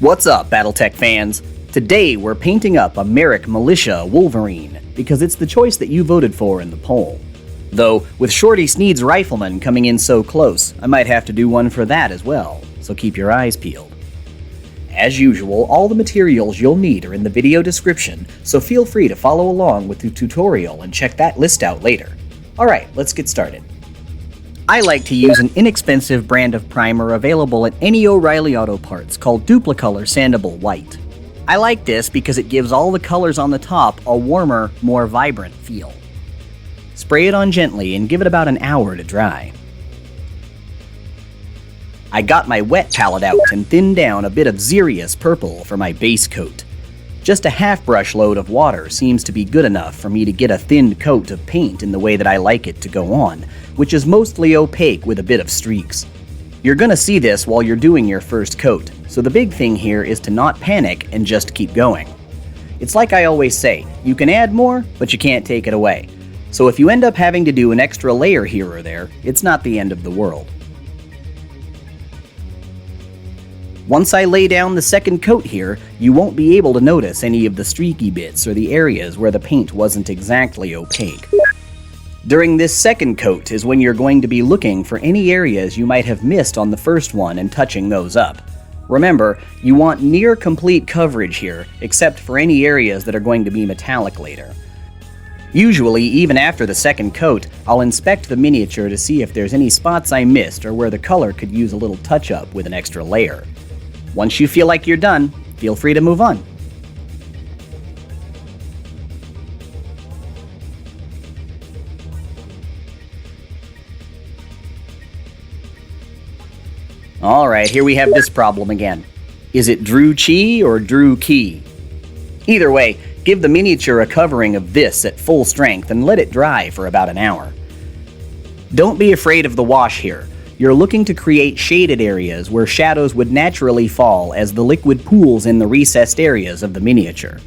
What's up, BattleTech fans? Today we're painting up a Marik Militia Wolverine, because it's the choice that you voted for in the poll. Though, with Shorty Sneede's Rifleman coming in so close, I might have to do one for that as well, so keep your eyes peeled. As usual, all the materials you'll need are in the video description, so feel free to follow along with the tutorial and check that list out later. Alright, let's get started. I like to use an inexpensive brand of primer available at any O'Reilly Auto Parts called Duplicolor Sandable White. I like this because it gives all the colors on the top a warmer, more vibrant feel. Spray it on gently and give it about an hour to dry. I got my wet palette out and thinned down a bit of Xereus Purple for my base coat. Just a half brush load of water seems to be good enough for me to get a thinned coat of paint in the way that I like it to go on, which is mostly opaque with a bit of streaks. You're gonna see this while you're doing your first coat, so the big thing here is to not panic and just keep going. It's like I always say, you can add more, but you can't take it away. So if you end up having to do an extra layer here or there, it's not the end of the world. Once I lay down the second coat here, you won't be able to notice any of the streaky bits or the areas where the paint wasn't exactly opaque. During this second coat is when you're going to be looking for any areas you might have missed on the first one and touching those up. Remember, you want near complete coverage here, except for any areas that are going to be metallic later. Usually, even after the second coat, I'll inspect the miniature to see if there's any spots I missed or where the color could use a little touch-up with an extra layer. Once you feel like you're done, feel free to move on. Alright, here we have this problem again. Is it Druchii or Druchii? Either way, give the miniature a covering of this at full strength and let it dry for about an hour. Don't be afraid of the wash here. You're looking to create shaded areas where shadows would naturally fall as the liquid pools in the recessed areas of the miniature.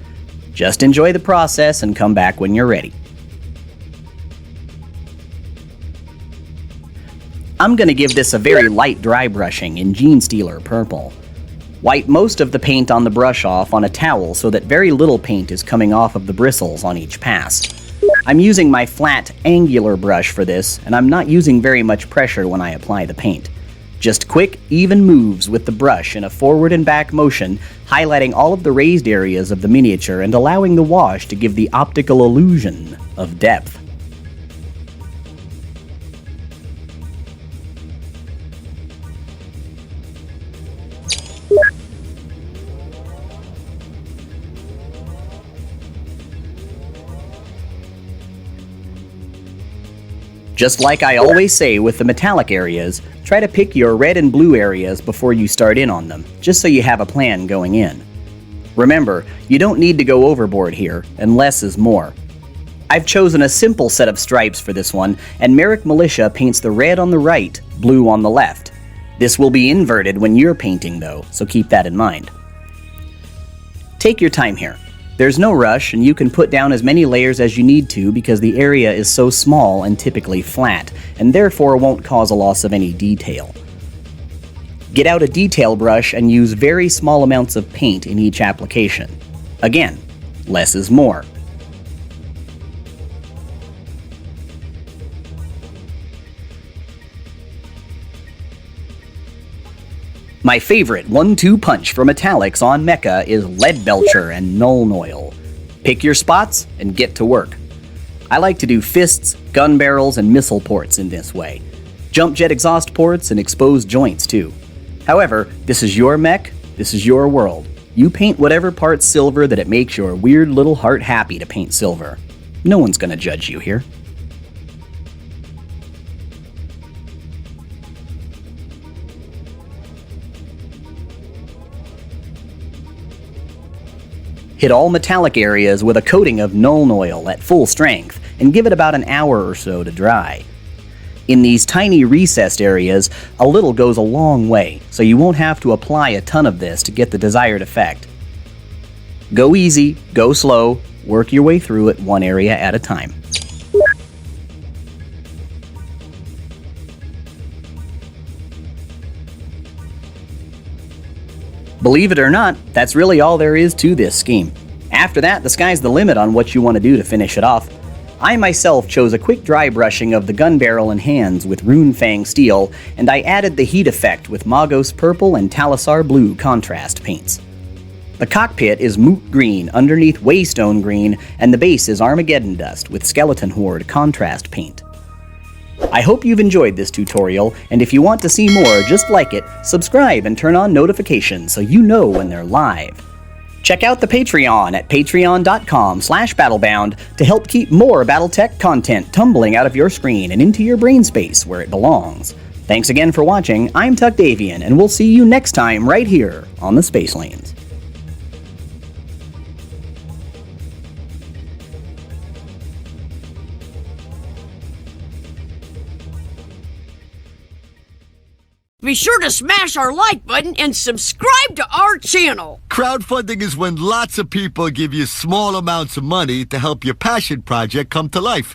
Just enjoy the process and come back when you're ready. I'm going to give this a very light dry brushing in Genestealer Purple. Wipe most of the paint on the brush off on a towel so that very little paint is coming off of the bristles on each pass. I'm using my flat, angular brush for this, and I'm not using very much pressure when I apply the paint. Just quick, even moves with the brush in a forward and back motion, highlighting all of the raised areas of the miniature and allowing the wash to give the optical illusion of depth. Just like I always say with the metallic areas, try to pick your red and blue areas before you start in on them, just so you have a plan going in. Remember, you don't need to go overboard here, and less is more. I've chosen a simple set of stripes for this one, and Marik Militia paints the red on the right, blue on the left. This will be inverted when you're painting though, so keep that in mind. Take your time here. There's no rush, and you can put down as many layers as you need to because the area is so small and typically flat, and therefore won't cause a loss of any detail. Get out a detail brush and use very small amounts of paint in each application. Again, less is more. My favorite 1-2 punch for metallics on mecha is Leadbelcher and Nuln Oil. Pick your spots and get to work. I like to do fists, gun barrels, and missile ports in this way. Jump jet exhaust ports and exposed joints too. However, this is your mech, this is your world. You paint whatever parts silver that it makes your weird little heart happy to paint silver. No one's gonna judge you here. Hit all metallic areas with a coating of Nuln Oil at full strength, and give it about an hour or so to dry. In these tiny recessed areas, a little goes a long way, so you won't have to apply a ton of this to get the desired effect. Go easy, go slow, work your way through it one area at a time. Believe it or not, that's really all there is to this scheme. After that, the sky's the limit on what you want to do to finish it off. I myself chose a quick dry brushing of the gun barrel and hands with Runefang Steel, and I added the heat effect with Magos Purple and Talassar Blue contrast paints. The cockpit is Moot Green underneath Waystone Green, and the base is Armageddon Dust with Skeleton Horde contrast paint. I hope you've enjoyed this tutorial, and if you want to see more just like it, subscribe and turn on notifications so you know when they're live. Check out the Patreon at patreon.com/battlebound to help keep more BattleTech content tumbling out of your screen and into your brain space where it belongs. Thanks again for watching. I'm Tuckdavian, and we'll see you next time right here on the Space Lanes. Be sure to smash our like button and subscribe to our channel. Crowdfunding is when lots of people give you small amounts of money to help your passion project come to life.